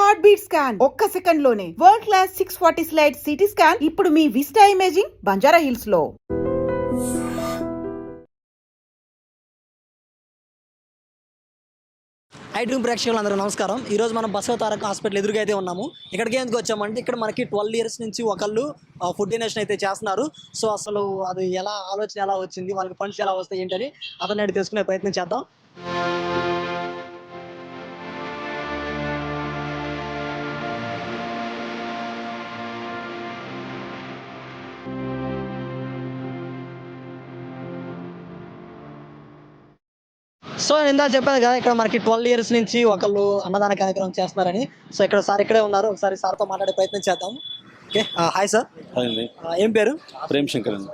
Heart beat scan ఒక్క second లోనే world class 640 slide CT scan ఇప్పుడు మీ విస్టా ఇమేజింగ్ బంజారా హిల్స్ లో. హై డ్రీమ్ ప్రేక్షకులు అందరూ నమస్కారం. ఈరోజు మనం బసవ తారక హాస్పిటల్ ఎదురుగా అయితే ఉన్నాము. ఇక్కడికి ఎందుకు వచ్చామంటే ఇక్కడ మనకి 12 ఇయర్స్ నుంచి ఒకళ్ళు ఫుడ్ డొనేషన్ అయితే చేస్తున్నారు. సో అసలు అది ఆలోచన ఎలా వచ్చింది, వాళ్ళకి ఫండ్స్ ఎలా వస్తాయి ఏంటని అతన్ని అడిగి తెలుసుకునే ప్రయత్నం చేద్దాం. సో నేను ఇందా చెప్పాను కదా, ఇక్కడ మనకి 12 ఇయర్స్ నుంచి ఒకళ్ళు అన్నదాన కార్యక్రమం చేస్తున్నారని. సో ఇక్కడ సార్ ఇక్కడే ఉన్నారు, ఒకసారి సార్తో మాట్లాడే ప్రయత్నం చేద్దాం. Okay, hi sir. హాయ్ అండి. ఏం పేరు? ప్రేమ్ శంకర్ అండి.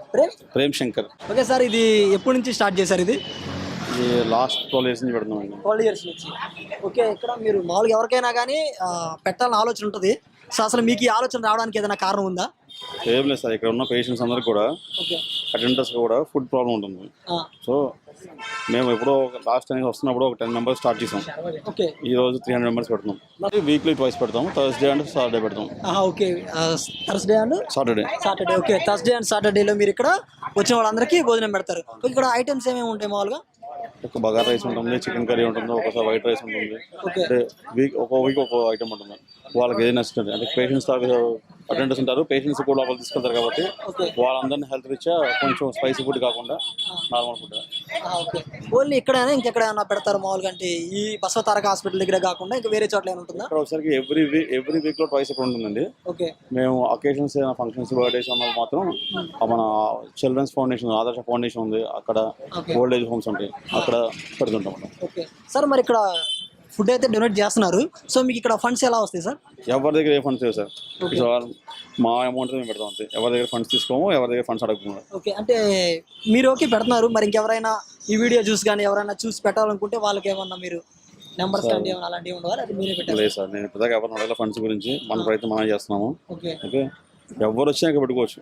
ప్రేమ్ శంకర్. ఓకే సార్, ఇది ఎప్పటి నుంచి స్టార్ట్ చేశారు? ఇది లాస్ట్ 12 ఇయర్స్ నుంచి పెడుతున్నాం అండి. 12 ఇయర్స్ నుంచి. ఓకే, ఇక్కడ మీరు మామూలుగా ఎవరికైనా కానీ పెట్టాలని ఆలోచన ఉంటుంది. సో అసలు మీకు ఈ ఆలోచన రావడానికి ఏదైనా కారణం ఉందా? ఏం లేదు సార్, ఇక్కడ ఉన్న పేషెంట్స్ అందరికి కూడా, అటెండర్స్ కూడా ఫుడ్ ప్రాబ్లం ఉంటుంది. సో మేము ఎప్పుడో లాస్ట్ టైం వస్తున్నప్పుడు ఒక 10 మెంబర్స్ స్టార్ట్ చేసాం. ఈ రోజు 300 మెంబర్స్ పెడుతున్నాం. వీక్లీ ట్వైస్ పెడతాం, థర్స్డే అండ్ సాటర్డే పెడతాం. Okay, Thursday and Saturday. Okay, Thursday and సాటర్డేలో మీరు ఇక్కడ వచ్చిన వాళ్ళందరికీ భోజనం పెడతారు. ఇక్కడ ఐటమ్స్ ఏమేమి ఉంటాయి మామూలుగా? ఒక బగారా రైస్ ఉంటుంది, చికెన్ కర్రీ ఉంటుంది, ఒకసారి వైట్ రైస్ ఉంటుంది. అంటే ఒక వీక్ ఒక ఐటమ్ ఉంటుంది. వాళ్ళకి ఏది నచ్చుతుంది అంటే పేషెంట్స్ అటెండర్స్ ఉంటారు, పేషెంట్స్ కూడా లోపల తీసుకెళ్తారు కాబట్టి వాళ్ళందరినీ హెల్త్ రీత్యా కొంచెం స్పైసీ ఫుడ్ కాకుండా నార్మల్ ఫుడ్. ఓన్లీ ఇక్కడైనా ఇంకెక్కడైనా పెడతారు మామూలుగా? అంటే ఈ బసవ తారక హాస్పిటల్ దగ్గర కాకుండా ఇంకా వేరే చోట్ల ఏమైనా ఉంటుందా? ఇక్కడ ఒకసారి ఎవ్రీ వీక్ లో ట్వైస్ ఇక్కడ ఉంటుందండి. మేము అకేషన్స్ ఫంక్షన్స్ బర్త్డేస్ అన్నది మాత్రం మన చిల్డ్రన్స్ ఫౌండేషన్, ఆదర్శ ఫౌండేషన్ ఉంది, అక్కడ ఓల్డ్ ఏజ్ హోమ్స్ ఉంటాయి, అక్కడ పెడుతుంటాం. ఓకే సార్, మరి ఇక్కడ ఫుడ్ అయితే డొనేట్ చేస్తున్నారు. సో మీకు ఇక్కడ ఫండ్స్ ఎలా వస్తాయి సార్? ఎవరి దగ్గర ఏ ఫండ్స్ లేవు సార్. మా అమౌంట్ మేము పెడతాం అంతే. ఎవరి దగ్గర ఫండ్స్ తీసుకోము, ఎవరి దగ్గర ఫండ్స్ అడగకుండా. ఓకే, అంటే మీరు ఓకే పెడుతున్నారు, మరి ఇంకెవరైనా ఈ వీడియో చూసి కానీ ఎవరైనా చూసి పెట్టాలనుకుంటే వాళ్ళకి ఏమన్నా మీరు నెంబర్స్ కానీ అలాంటివి ఉండవాలి? అది మీరే పెట్టారు? లేదు సార్, నేను ఇప్పటిదాకా ఎవరిని అడగల ఫండ్స్ గురించి. మన ప్రయత్నం మనం చేస్తున్నాము. ఓకే, ఎవరు వచ్చినా ఇక్కడ పెట్టుకోవచ్చు.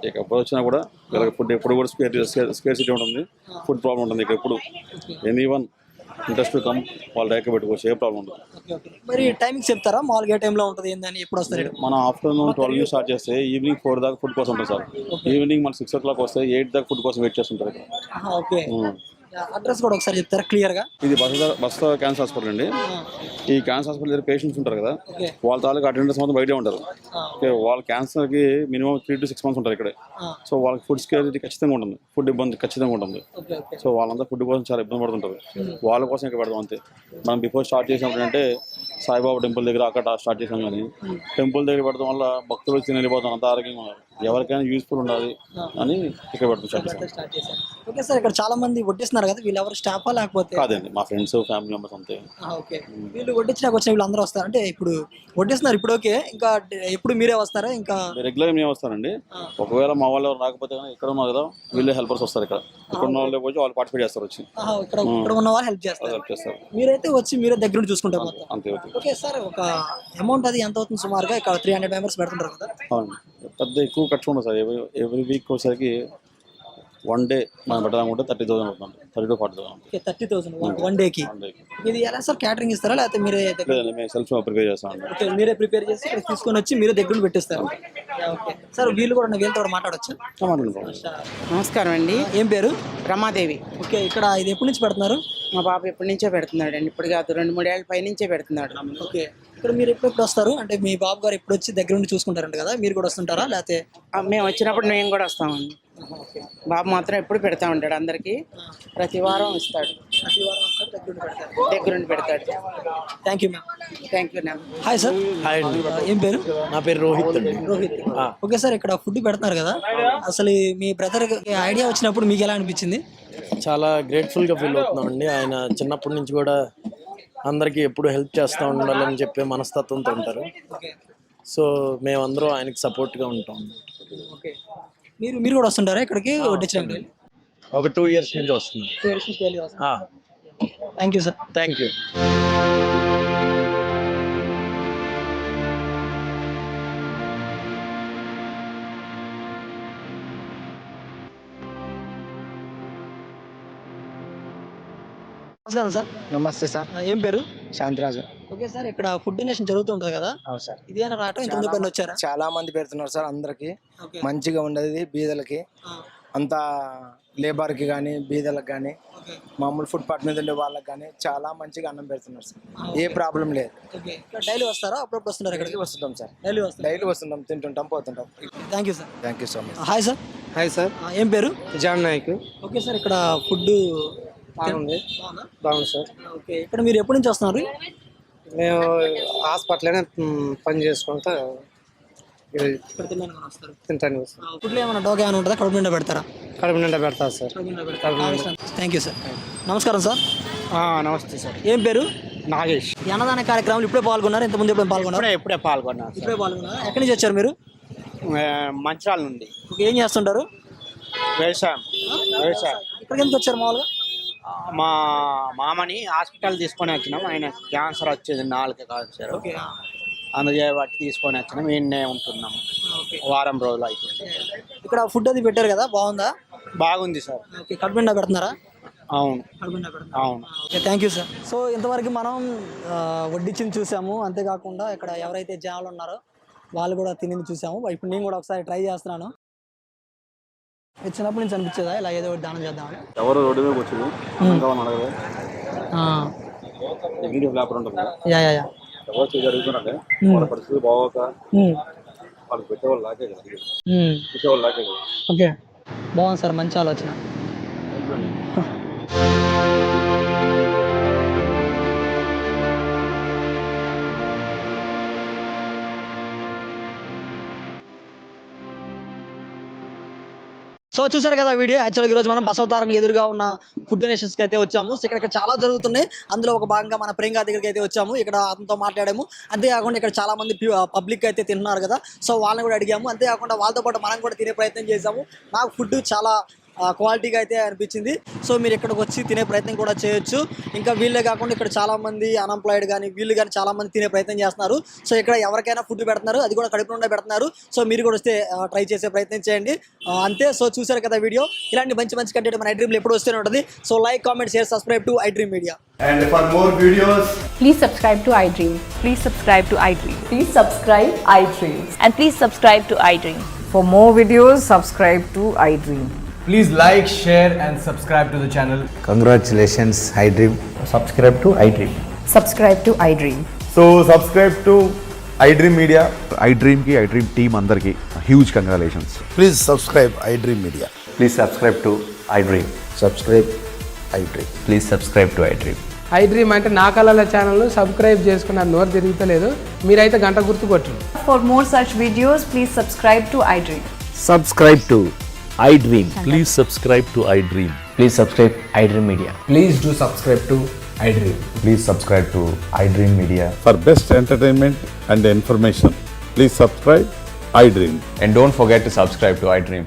ఇక ఎవరు వచ్చినా కూడా వీళ్ళకి ఫుడ్ ఎప్పుడు కూడా స్కేర్సిటీ ఉంటుంది, ఫుడ్ ప్రాబ్లం ఉంటుంది. ఇక్కడ ఎప్పుడు ఎనీవన్ ఇంట్రెస్ట్ కమ్ వాళ్ళు డైరెక్ట్ పెట్టుకోవచ్చు, ఏ ప్రాబ్లం ఉండదు. మరి టైమింగ్ చెప్తారా మామూలుగా ఏ టైంలో ఉంటుంది ఏందని, ఎప్పుడు వస్తారు? మన ఆఫ్టర్నూన్ 12 స్టార్ట్ చేస్తే ఈవినింగ్ 4 దాకా ఫుడ్ కోసం ఉంటుంది సార్. ఈవినింగ్ మన 6 o'clock వస్తే 8 దాకా ఫుడ్ కోసం వెయిట్ చేస్తుంటారు. ఓకే, అడ్రస్ కూడా ఒకసారి చెప్తారా క్లియర్ గా? ఇది బస్తా క్యాన్సర్ హాస్పిటల్ అండి. ఈ క్యాన్సర్ హాస్పిటల్ దగ్గర పేషెంట్స్ ఉంటారు కదా, వాళ్ళ తాలూకు అటెండర్స్ మొత్తం బయటే ఉంటారు. వాళ్ళ క్యాన్సర్ కి మినిమం 3 to 6 months ఉంటారు ఇక్కడే. సో వాళ్ళకి ఫుడ్ స్కేర్సిటీ ఖచ్చితంగా ఉంటుంది, ఫుడ్ ఇబ్బంది ఖచ్చితంగా ఉంటుంది. సో వాళ్ళంతా ఫుడ్ కోసం చాలా ఇబ్బంది పడుతుంటారు. వాళ్ళ కోసం ఇక్కడ పెడదాం అంతే. మనం బిఫోర్ స్టార్ట్ చేసినప్పుడు అంటే సాయిబాబా టెంపుల్ దగ్గర అక్కడ స్టార్ట్ చేసాం, కానీ టెంపుల్ దగ్గర పెడతాం వల్ల భక్తులు తిని వెళ్ళిపోతాం, అంత ఆరోగ్యంగా ఉన్నారు. ఎవరికైనా యూస్ఫుల్ ఉండాలి అని ఇక్కడ పెడతాం స్టార్ట్ చేసాం. ఓకే సార్, ఇక్కడ చాలా మంది వడ్డిస్తున్నారు కదా, వీళ్ళు ఎవరు స్టాఫా లేకపోతే? కాదండి, మా ఫ్రెండ్స్ ఫ్యామిలీ మెంబర్స్ అంతే. ఓకే, వీళ్ళు వడ్డించినాక వచ్చిన వీళ్ళు అందరూ వస్తారు అంటే ఇప్పుడు వడ్డిస్తున్నారు ఇప్పుడు. ఓకే, ఇంకా ఎప్పుడు మీరే వస్తారా? ఇంకా రెగ్యులర్ మేము వస్తారండి. ఒకవేళ మా వాళ్ళు రాకపోతే ఇక్కడ ఉన్నారు కదా, వీళ్ళే హెల్పర్స్ వస్తారు. ఇక్కడ ఉన్న వాళ్ళు వచ్చి వాళ్ళు పార్టిసిపేట్ చేస్తారు. వచ్చి ఇక్కడ ఉన్న వాళ్ళు హెల్ప్ చేస్తారు. మీరైతే వచ్చి మీరే దగ్గర చూసుకుంటారు అంతే. ఓకే సార్, ఒక అమౌంట్ అది ఎంత అవుతుంది సుమారుగా? ఇక్కడ 300 మెంబర్స్ పెడుతుంటారు కదా. అవును, పెద్ద ఎక్కువ ఖర్చు ఉండదు సార్. ఎవ్రీ వీక్ వచ్చేసరికి వన్ డే మనం పెట్టాలనుకుంటే 30,000 అవుతుంది. 30 to 40,000. 30,000 వన్ డేకి. ఇది ఎలా సార్, క్యాటరింగ్ ఇస్తారా లేకపోతే మీరే సెల్ఫ్ ప్రిపేర్ చేస్తాం? ఓకే, మీరే ప్రిపేర్ చేసి ఇక్కడ తీసుకొని వచ్చి మీరే దగ్గర పెట్టిస్తారు. ఓకే సార్, వీళ్ళు కూడా వీళ్ళతో కూడా మాట్లాడొచ్చా? నమస్కారం అండి. ఏం పేరు? రమాదేవి. ఓకే, ఇక్కడ ఇది ఎప్పటి నుంచి పెడుతున్నారు? మా బాబు ఎప్పటి నుంచో పెడుతున్నాడు అండి, ఇప్పుడు కాదు 2-3 ఏళ్ళ పై నుంచే పెడుతున్నాడు. ఓకే, ఇక్కడ మీరు ఎప్పుడు వస్తారు అంటే మీ బాబు గారు ఎప్పుడు వచ్చి దగ్గర నుండి చూసుకుంటారంట కదా, మీరు కూడా వస్తుంటారా లేకపోతే? మేము వచ్చినప్పుడు మేము కూడా వస్తామండి. బాబు మాత్రం ఎప్పుడు పెడతా ఉంటాడు, అందరికి ప్రతి వారం ఇస్తాడు, దగ్గరుండి పెడతాడు. Thank you ma'am. Thank you ma'am. Hi sir. Hi అండి. ఏం పేరు? నా పేరు రోహిత్ అండి. రోహిత్. ఓకే సార్, ఇక్కడ ఫుడ్ పెడుతున్నారు కదా, అసలు మీ బ్రదర్ ఐడియా వచ్చినప్పుడు మీకు ఎలా అనిపించింది? చాలా గ్రేట్ఫుల్గా ఫీల్ అవుతున్నామండి. ఆయన చిన్నప్పటి నుంచి కూడా అందరికీ ఎప్పుడు హెల్ప్ చేస్తూ ఉండాలని చెప్పే మనస్తత్వంతో ఉంటారు. సో మేమందరం ఆయనకి సపోర్ట్గా ఉంటాం. ఓకే, మీరు కూడా వస్తుంటారా ఇక్కడికి వడ్డించడానికి? ఒక 2 years నుంచి వస్తుంది. Thank you sir. Thank you. నమస్కారం సార్. నమస్తే సార్. ఏం పేరు? శాంతిరాజు. ఓకే సార్, ఇక్కడ ఫుడ్ డొనేషన్ జరుగుతుంటుంది కదా, అవును సార్. ఇదేనా రావటం ఇంతమంది పైన వచ్చారా? చాలా మంది పెడుతున్నారు సార్, అందరికి ఓకే. మంచిగా ఉండేది. బీదలకి అంతా లేబర్కి కానీ బీదలకు కానీ ఓకే. మామూలు ఫుట్పాత్ మీద ఉండే వాళ్ళకి కానీ చాలా మంచిగా అన్నం పెడుతున్నారు సార్. ఏ ప్రాబ్లం లేదు. ఓకే. ఇక్కడ డైలీ వస్తారా, అప్పుడప్పుడు వస్తున్నారు ఇక్కడికి? డైలీ వస్తుంటాం సార్, డైలీ వస్తారు. డైలీ వస్తుంటాం, తింటుంటాం, పోతుంటాం. Thank you sir. Thank you so much. Hi sir. Hi sir, ఏం పేరు? జాన్ నాయక్. ఓకే సార్, ఇక్కడ ఫుడ్ బాగుంది. బాగుంది సార్. ఓకే. ఇక్కడ మీరు ఎప్పటి నుంచి వస్తున్నారు? మేము హాస్పిటల్లోనే పని చేసుకుంటా ఇక్కడ తినడానికి వస్తారు. తింటాను. ఫుడ్లో ఏమైనా డోగా ఏమైనా ఉంటుందా? కడుపు నిండా పెడతారా? కడుపు నిండా పెడతా సార్. Thank you sir. నమస్కారం సార్. నమస్తే సార్. ఏం పేరు? నాగేష్. ఈ అన్నదాన కార్యక్రమంలో ఇప్పుడే పాల్గొన్నారు, ఇంతకుముందు ఎప్పుడు పాల్గొన్నారు? ఇప్పుడే పాల్గొన్నాను సార్. ఇప్పుడే పాల్గొన్నారు. ఎక్కడి నుంచి వచ్చారు మీరు? మంచిరాల నుండి. ఓకే. ఏం చేస్తుంటారు? వ్యవసాయం. ఇక్కడికి ఎందుకు వచ్చారు మామూలుగా? మా మామని హాస్పిటల్ తీసుకొని వచ్చినాం. ఆయన క్యాన్సర్ వచ్చేది, 4 క్యాన్సర్. ఓకే. అందుకే బట్టి తీసుకొని వచ్చినాం. ఈయన్నే ఉంటున్నాం. వారం రోజులు అవుతుంది. ఇక్కడ ఫుడ్ అది పెట్టారు కదా, బాగుందా? బాగుంది సార్. ఓకే. కడుపు నిండా పెడుతున్నారా? అవును. కడుపు నిండా పెడుతున్నారు. అవును. Okay. Thank you sir. So ఇంతవరకు మనం వడ్డించింది చూసాము, అంతేకాకుండా ఇక్కడ ఎవరైతే జనాలు ఉన్నారో వాళ్ళు కూడా తినింది చూసాము. ఇప్పుడు నేను కూడా ఒకసారి ట్రై చేస్తున్నాను. ఇది చిన్నప్పటి నుంచి అనిపించేదా ఇలా ఏదో ఒకటి దానం చేద్దామని? ఎవరు రోడ్డు మీద వచ్చింది అడగదు, నెగిటివ్ వ్యాపారం ఉంటుంది. Yeah yeah yeah. ఎవరు చేసి అడుగుతున్నారంటే వాళ్ళ పరిస్థితి బాగోక వాళ్ళకి పెట్టేవాళ్ళు లాగే కదా, పెట్టేవాళ్ళు లాగే కదా. ఓకే. బాగుంది సార్, మంచి ఆలోచన. సో చూసారు కదా వీడియో. యాక్చువల్గా ఈరోజు మనం బసవతారం ఎదురుగా ఉన్న ఫుడ్ డొనేషన్స్కి అయితే వచ్చాము. సో ఇక్కడ చాలా జరుగుతున్నాయి, అందులో ఒక భాగంగా మన ప్రియాంక దగ్గరికి అయితే వచ్చాము. ఇక్కడ అతనితో మాట్లాడాము. అంతేకాకుండా ఇక్కడ చాలా మంది పబ్లిక్ అయితే తింటున్నారు కదా, సో వాళ్ళని కూడా అడిగాము. అంతేకాకుండా వాళ్ళతో పాటు మనం కూడా తినే ప్రయత్నం చేసాము. నాకు ఫుడ్ చాలా క్వాలిటీగా అయితే అనిపించింది. సో మీరు ఇక్కడికి వచ్చి తినే ప్రయత్నం కూడా చేయొచ్చు. ఇంకా వీళ్ళే కాకుండా ఇక్కడ చాలామంది అన్ఎంప్లాయిడ్ కానీ వీళ్ళు కానీ చాలామంది తినే ప్రయత్నం చేస్తున్నారు. సో ఇక్కడ ఎవరికైనా ఫుడ్ పెడుతున్నారు, అది కూడా కడుపు నిండా పెడుతున్నారు. సో మీరు కూడా వస్తే ట్రై చేసే ప్రయత్నం చేయండి. అంతే. సో చూసారు కదా వీడియో. ఇలాంటి మంచి మంచి కంటెంట్ మన iDream ఎప్పుడు వస్తూనే ఉంటుంది. So like, comment, share, subscribe to iDream Media. And for more videos, please subscribe to iDream. Please subscribe to iDream. Please subscribe iDream. And please subscribe to iDream. For more videos, subscribe to iDream. please like, share and subscribe to the channel. Congratulations, iDream. Subscribe to iDream. Subscribe to iDream. So subscribe to iDream Media. iDream ki iDream team andarki huge congratulations. Please subscribe iDream Media. Please subscribe to iDream. Subscribe iDream. Please subscribe to iDream. iDream అంటే నా కళల channel subscribe చేసుకున్న నోరు తిరుగుతలేదు, మీరైతే గంట గుర్తు కొట్టండి. For more such videos, please subscribe to iDream. Subscribe to iDream. Please subscribe to iDream. Please subscribe iDream Media. Please do subscribe to iDream. Please subscribe to iDream Media. For best entertainment and information, please subscribe iDream. And don't forget to subscribe to iDream.